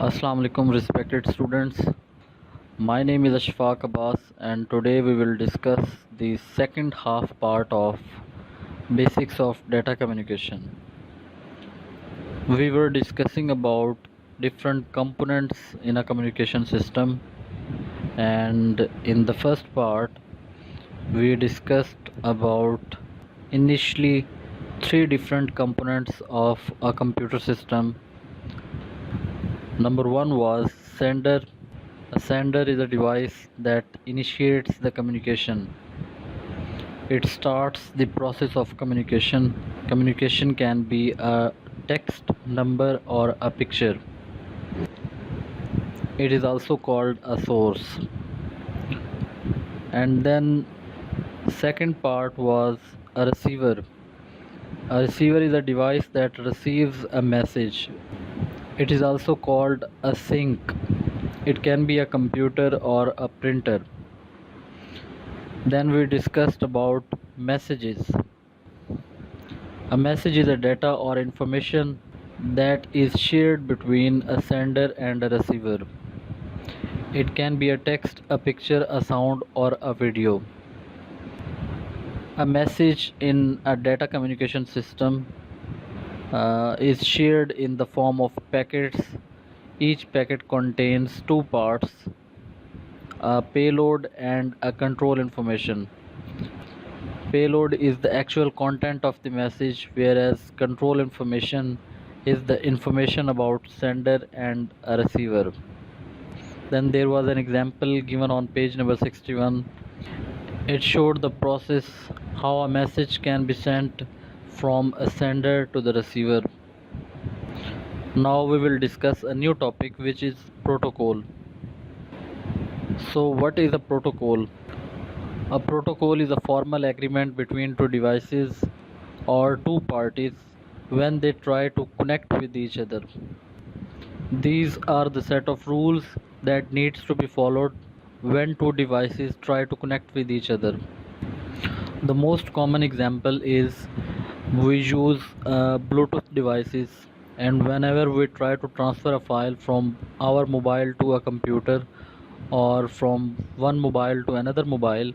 Assalamu alaikum respected students. My name is Ashfaq Abbas and today we will discuss the second half part of basics of data communication. We were discussing about different components in a communication system, and in the first part we discussed about initially three different components of a computer system. Number one was sender. A sender is a device that initiates the communication. It starts the process of communication. Communication can be a text, number, or a picture. It is also called a source. And then second part was a receiver. A receiver is a device that receives a message. It is also called a sink. It can be a computer or a printer. Then we discussed about messages. A message is a data or information that is shared between a sender and a receiver. It can be a text, a picture, a sound, or a video. A message in a data communication system is shared in the form of packets. Each packet contains two parts, a payload and a control information. Payload is the actual content of the message, whereas control information is the information about sender and a receiver. Then there was an example given on page number 61. It showed the process how a message can be sent from a sender to the receiver. Now we will discuss a new topic, which is protocol. So what is a protocol? A protocol is a formal agreement between two devices or two parties when they try to connect with each other. These are the set of rules that needs to be followed when two devices try to connect with each other. The most common example is we use Bluetooth devices, and whenever we try to transfer a file from our mobile to a computer or from one mobile to another mobile,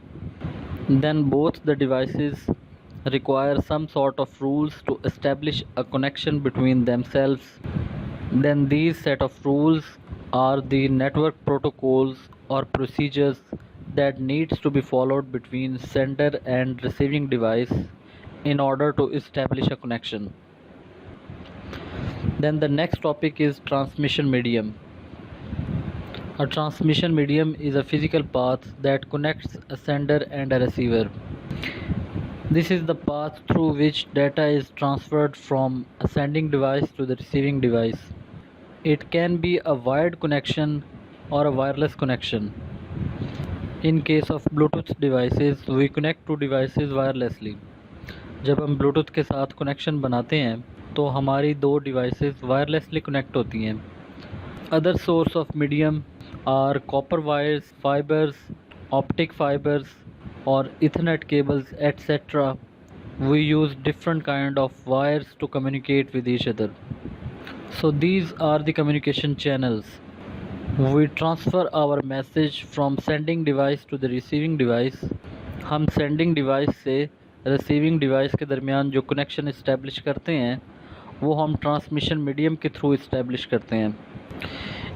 then both the devices require some sort of rules to establish a connection between themselves. Then these set of rules are the network protocols or procedures that needs to be followed between sender and receiving device in order to establish a connection. Then the next topic is transmission medium. A transmission medium is a physical path that connects a sender and a receiver. This is the path through which data is transferred from a sending device to the receiving device. It can be a wired connection or a wireless connection. In case of Bluetooth devices, we connect two devices wirelessly. जब हम Bluetooth के साथ connection बनाते हैं तो हमारी दो devices wirelessly connect होती हैं. Other source of medium are copper wires, fibers, optic fibers, or Ethernet cables, etc. We use different kind of wires to communicate with each other. So these are the communication channels. We transfer our message from sending device to the receiving device. हम sending device से receiving device के दरमियान जो connection establish करते हैं वो हम transmission medium के through establish करते हैं.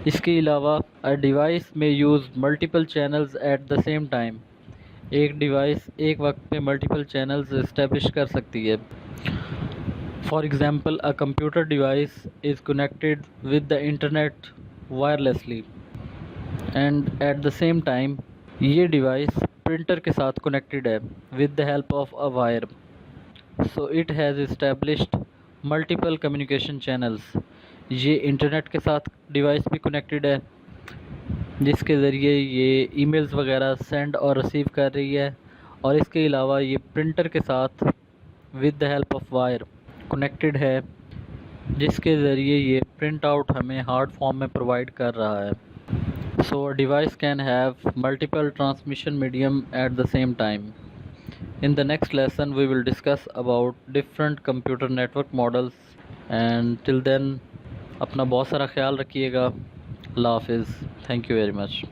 इसके अलावा a device may use multiple channels at the same time. एक device एक वक्त पे multiple channels establish कर सकती है. For example, a computer device is connected with the internet wirelessly, and at the same time ये device printer के साथ connected है with the help of a wire. So it has established multiple communication channels. ये internet के साथ device भी connected है जिसके ज़रिए ये ईमेल्स वगैरह सेंड और रिसीव कर रही है, और इसके अलावा ये प्रिंटर के साथ with the help of wire connected है जिसके ज़रिए ये प्रिंट आउट हमें हार्ड फॉर्म में प्रोवाइड कर रहा है. So a device can have multiple transmission medium at the same time. In the next lesson we will discuss about different computer network models, and till then अपना बहुत सारा ख्याल रखिएगा. Allah Hafiz. Thank you very much.